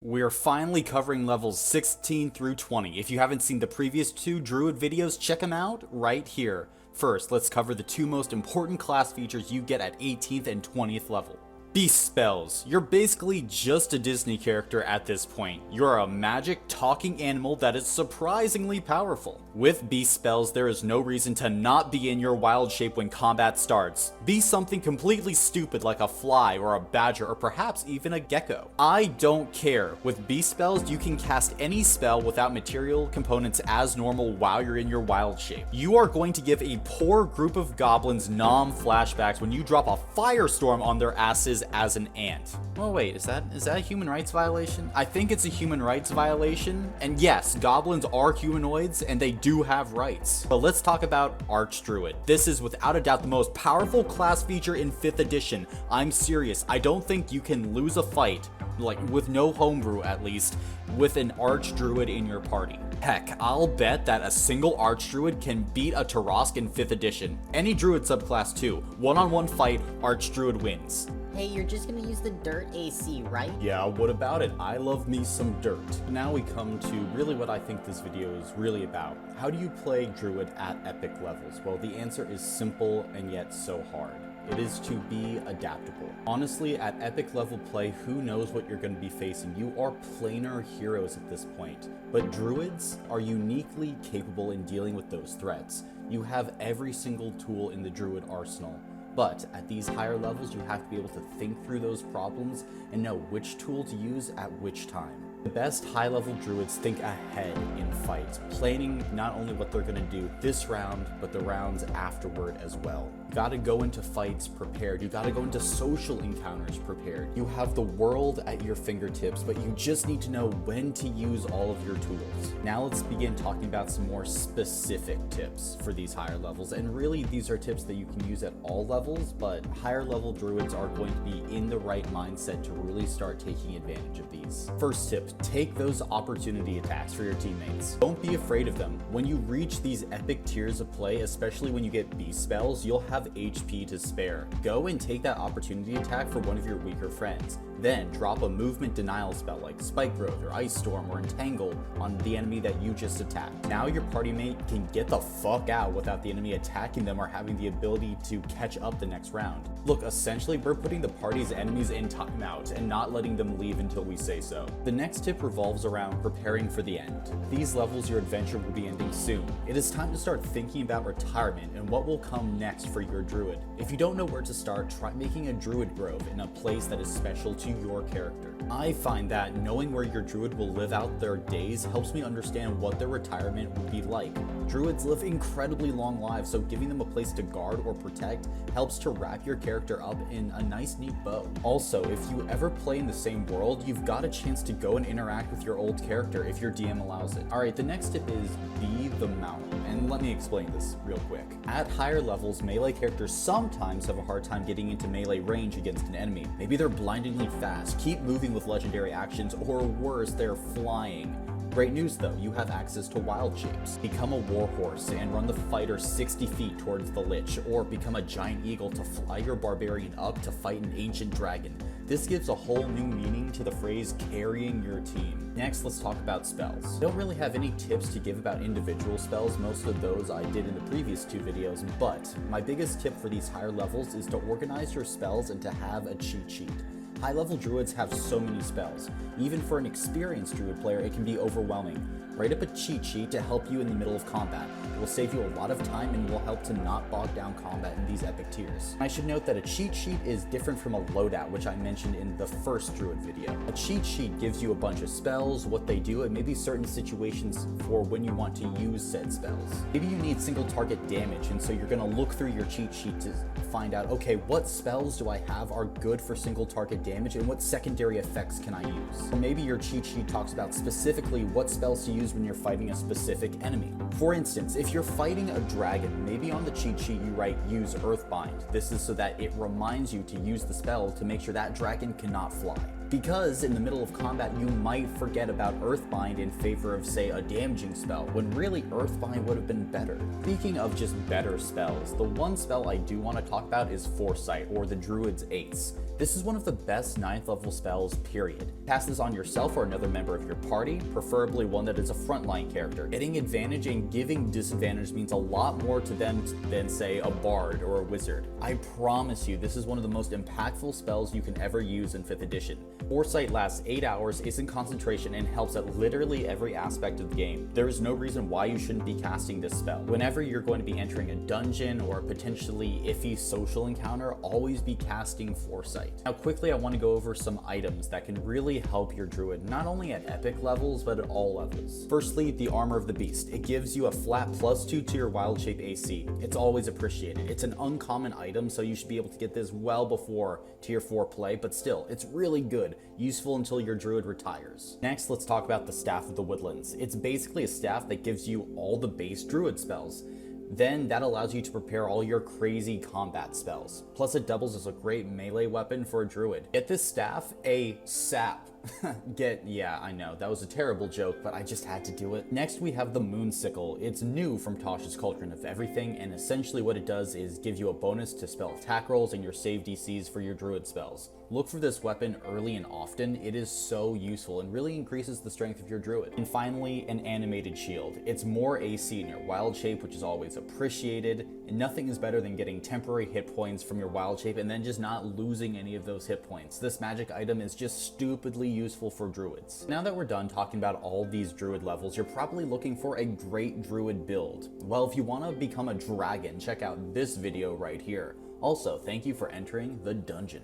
We're finally covering levels 16 through 20. If you haven't seen the previous two Druid videos, check them out right here. First, let's cover the two most important class features you get at 18th and 20th level. Beast spells. You're basically just a Disney character at this point. You're a magic talking animal that is surprisingly powerful. With beast spells, there is no reason to not be in your wild shape when combat starts. Be something completely stupid like a fly or a badger or perhaps even a gecko. I don't care. With beast spells, you can cast any spell without material components as normal while you're in your wild shape. You are going to give a poor group of goblins flashbacks when you drop a firestorm on their asses as an ant. Oh wait, is that a human rights violation? I think it's a human rights violation. And yes, goblins are humanoids and they do have rights. But let's talk about Archdruid. This is without a doubt the most powerful class feature in 5th edition. I'm serious. I don't think you can lose a fight, like with no homebrew at least, with an Archdruid in your party. Heck, I'll bet that a single Archdruid can beat a Tarask in 5th edition. Any Druid subclass too. One-on-one fight, Archdruid wins. Hey, you're just gonna use the dirt AC, right? Yeah, what about it? I love me some dirt. Now we come to really what I think this video is really about. How do you play Druid at epic levels? Well, the answer is simple and yet so hard. It is to be adaptable. Honestly, at epic level play, who knows what you're going to be facing? You are planar heroes at this point. But Druids are uniquely capable in dealing with those threats. You have every single tool in the Druid arsenal. But at these higher levels, you have to be able to think through those problems and know which tool to use at which time. The best high-level Druids think ahead in fights, planning not only what they're going to do this round, but the rounds afterward as well. You gotta go into fights prepared. You gotta go into social encounters prepared. You have the world at your fingertips, but you just need to know when to use all of your tools. Now let's begin talking about some more specific tips for these higher levels. And really, these are tips that you can use at all levels, but higher level Druids are going to be in the right mindset to really start taking advantage of these. First tip, take those opportunity attacks for your teammates. Don't be afraid of them. When you reach these epic tiers of play, especially when you get beast spells, you'll have HP to spare. Go and take that opportunity attack for one of your weaker friends. Then drop a movement denial spell like Spike Growth or Ice Storm or Entangle on the enemy that you just attacked. Now your party mate can get the fuck out without the enemy attacking them or having the ability to catch up the next round. Look, essentially we're putting the party's enemies in timeout and not letting them leave until we say so. The next tip revolves around preparing for the end. These levels, your adventure will be ending soon. It is time to start thinking about retirement and what will come next for your Druid. If you don't know where to start, try making a Druid grove in a place that is special to your character. I find that knowing where your Druid will live out their days helps me understand what their retirement will be like. Druids live incredibly long lives, so giving them a place to guard or protect helps to wrap your character up in a nice neat bow. Also, if you ever play in the same world, you've got a chance to go and interact with your old character if your DM allows it. Alright, the next tip is be the mountain. And let me explain this real quick. At higher levels, melee characters sometimes have a hard time getting into melee range against an enemy. Maybe they're blindingly fast, keep moving with legendary actions, or worse, they're flying. Great news though, you have access to wild shapes. Become a warhorse and run the fighter 60 feet towards the lich, or become a giant eagle to fly your barbarian up to fight an ancient dragon. This gives a whole new meaning to the phrase carrying your team. Next, let's talk about spells. I don't really have any tips to give about individual spells, most of those I did in the previous two videos, but my biggest tip for these higher levels is to organize your spells and to have a cheat sheet. High-level Druids have so many spells. Even for an experienced Druid player, it can be overwhelming. Write up a cheat sheet to help you in the middle of combat. It will save you a lot of time and will help to not bog down combat in these epic tiers. I should note that a cheat sheet is different from a loadout, which I mentioned in the first Druid video. A cheat sheet gives you a bunch of spells, what they do, and maybe certain situations for when you want to use said spells. Maybe you need single target damage, and so you're going to look through your cheat sheet to find out, okay, what spells do I have are good for single target damage and what secondary effects can I use? Or maybe your cheat sheet talks about specifically what spells to use when you're fighting a specific enemy. For instance, if you're fighting a dragon, maybe on the cheat sheet you write use Earthbind. This is so that it reminds you to use the spell to make sure that dragon cannot fly. Because in the middle of combat, you might forget about Earthbind in favor of, say, a damaging spell, when really Earthbind would have been better. Speaking of just better spells, the one spell I do want to talk about is Foresight, or the Druid's Ace. This is one of the best 9th level spells, period. Cast this on yourself or another member of your party, preferably one that is a frontline character. Getting advantage and giving disadvantage means a lot more to them than, say, a bard or a wizard. I promise you, this is one of the most impactful spells you can ever use in 5th edition. Foresight lasts 8 hours, is in concentration, and helps at literally every aspect of the game. There is no reason why you shouldn't be casting this spell. Whenever you're going to be entering a dungeon or a potentially iffy social encounter, always be casting Foresight. Now quickly, I want to go over some items that can really help your druid, not only at epic levels, but at all levels. Firstly, the Armor of the Beast. It gives you a flat +2 to your wild shape AC. It's always appreciated. It's an uncommon item, so you should be able to get this well before tier 4 play, but still, it's really good, useful until your druid retires. Next, let's talk about the Staff of the Woodlands. It's basically a staff that gives you all the base druid spells. Then that allows you to prepare all your crazy combat spells. Plus it doubles as a great melee weapon for a druid. Get this staff a sap. Yeah, I know, that was a terrible joke, but I just had to do it. Next we have the Moon Sickle. It's new from Tosh's Cauldron of Everything, and essentially what it does is give you a bonus to spell attack rolls and your save DCs for your druid spells. Look for this weapon early and often. It is so useful and really increases the strength of your druid. And finally, an Animated Shield. It's more AC in your wild shape, which is always appreciated, and nothing is better than getting temporary hit points from your wild shape and then just not losing any of those hit points. This magic item is just stupidly useful for druids. Now that we're done talking about all these druid levels, you're probably looking for a great druid build. Well, if you want to become a dragon, check out this video right here. Also, thank you for entering the dungeon.